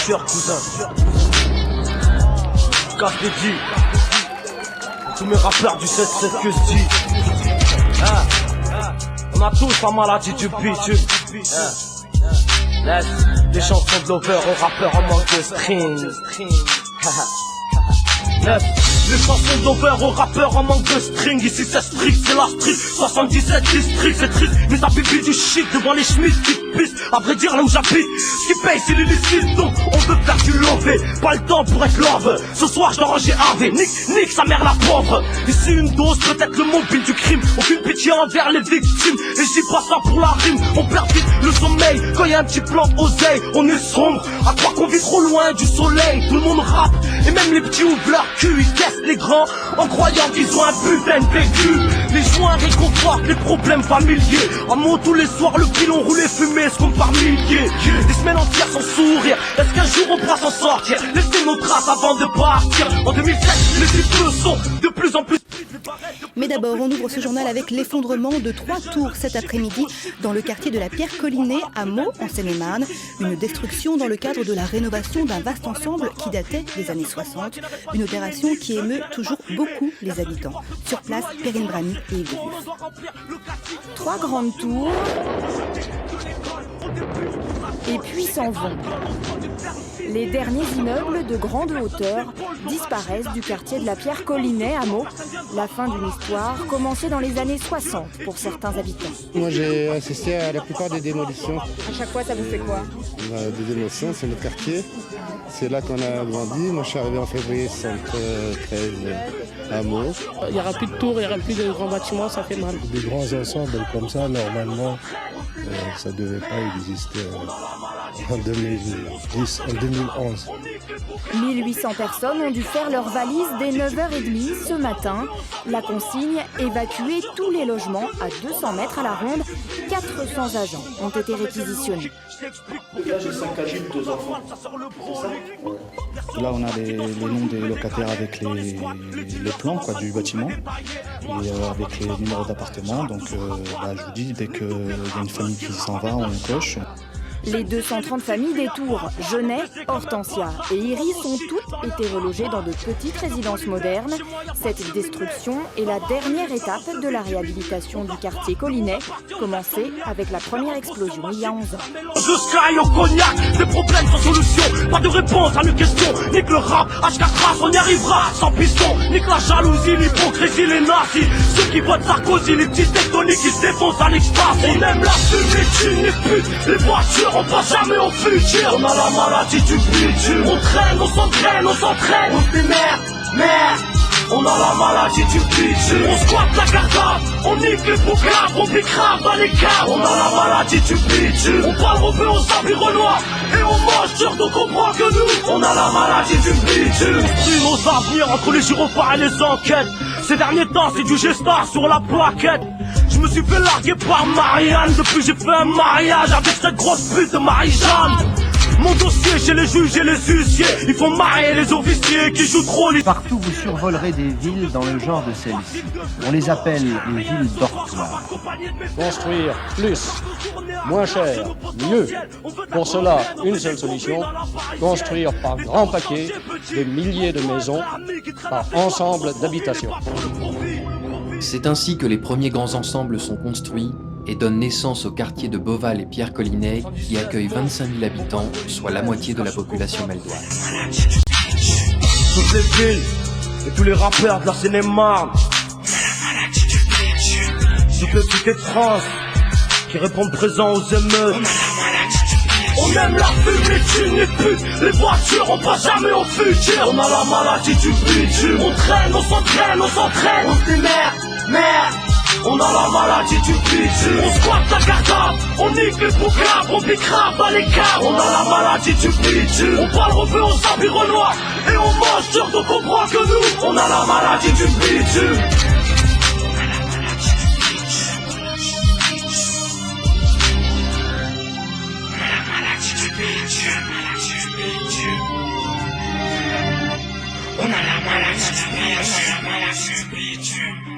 sûr, cousin. Casse les dits. Tous mes rappeurs du 7-7 que je dis. On a tous la maladie du bitume. Laisse les chansons de lover aux rappeurs en manque de strings. Les chansons d'over aux rappeurs en manque de string. Ici c'est strict, c'est la street. 77 districts, c'est triste. Mais ça pipi du shit devant les schmitts qui te pissent. À vrai dire là où j'habite, ce qui paye c'est l'illicite. Donc on veut faire du lové. Pas le temps pour être love. Ce soir je dois ranger Harvey. Nique sa mère la pauvre. Ici une dose, peut-être le mobile du crime. Aucune pitié envers les victimes. Et j'y passe là pour la rime. On perd vite le sommeil. Quand y a un petit plan oseille, on est sombre. À croire qu'on vit trop loin du soleil. Tout le monde rappe. Et même les petits ouvrent leur cul. Ils cassent les grands en croyant qu'ils ont un putain de vécu. Les joints réconfortent les problèmes familiers. En mots tous les soirs le pilon roulé fumé se compte par milliers. Des semaines entières sans sourire. Est-ce qu'un jour on pourra s'en sortir? Laissez nos traces avant de partir. En 2007 les types sont de plus en plus. Mais d'abord, on ouvre ce journal avec l'effondrement de 3 tours cet après-midi dans le quartier de la Pierre-Collinet à Meaux, en Seine-et-Marne. Une destruction dans le cadre de la rénovation d'un vaste ensemble qui datait des années 60. Une opération qui émeut toujours beaucoup les habitants. Sur place, Perrine Brami et Yves Diouf. 3 grandes tours et puis s'en vont. Les derniers immeubles de grande hauteur disparaissent du quartier de la Pierre-Collinet à Meaux. La fin d'une histoire commencée dans les années 60 pour certains habitants. Moi j'ai assisté à la plupart des démolitions. À chaque fois, ça vous fait quoi? Des démolitions, c'est notre quartier. C'est là qu'on a grandi. Moi je suis arrivé en février 73 à Meaux. Il n'y aura plus de tours, il n'y aura plus de grands bâtiments, ça fait mal. Des grands ensembles comme ça, normalement, ça ne devait pas exister en 2010, en 2011. 1800 personnes ont dû faire leurs valises dès 9h30 ce matin. La consigne, évacuer tous les logements à 200 mètres à la ronde. 400 agents ont été réquisitionnés. Là, j'ai 5 adultes, 2 enfants. C'est ça? Là, on a les noms des locataires avec les plans du bâtiment et avec les numéros d'appartement. Donc, je vous dis, dès qu'il y a une famille qui s'en va, on coche. Les 230 familles des tours, Genet, Hortensia et Iris ont toutes été relogées dans de petites résidences modernes. Cette destruction est la dernière étape de la réhabilitation du quartier Collinet, commencée avec la première explosion il y a 11 ans. Je sky au cognac, des problèmes sans solution, pas de réponse à mes questions. Nique le rap, H4 on y arrivera sans piston. Nique la jalousie, l'hypocrisie, les nazis. Ceux qui votent Sarkozy, les petits tectoniques qui se défoncent à l'extase. On aime la fumée, tu n'es plus les voitures. On passe jamais au futur. On a la maladie du bitume. On traîne, on s'entraîne, on s'entraîne. On se dit merde. On a la maladie du bitume. On squatte la carte, on nique les boucaves, on décrave dans les caves. On a la maladie du bitume. On parle rebeu au sabri renoir. Et on mange dur, donc on comprend que nous, on a la maladie du bitume. Construire nos avenirs entre les gyrophares et les enquêtes. Ces derniers temps, c'est du gestar sur la plaquette. Je me suis fait larguer par Marianne. Depuis j'ai fait un mariage avec cette grosse pute de Marie-Jeanne. Mon dossier chez les juges et les huissiers, ils font marier les officiers qui jouent trop les... Partout vous survolerez des villes dans le genre de celle-ci. On les appelle les villes dortoirs. Construire plus, moins cher, mieux. Pour cela, une seule solution, construire par grands paquets des milliers de maisons par ensemble d'habitations. C'est ainsi que les premiers grands ensembles sont construits et donnent naissance au quartier de Beauval et Pierre-Collinet qui accueille 25 000 habitants, soit la moitié de la population meldoise. Toutes les villes et tous les rappeurs de la Seine-et-Marne, toutes les cités de France qui répondent présent aux émeutes. On aime la fumée, tu n'es plus les voitures, on passe jamais au futur. On a la maladie du bitume. On traîne, on s'entraîne, on s'entraîne. On se dit merde. On a la maladie du bitume. On squatte la carte, on nique les boucaves, on décrave dans les caves. On a la maladie du bitume. On parle rebeu au sabri renoir. Et on mange dur, donc on comprend que nous, on a la maladie du bitume. On a la maladie du bitume.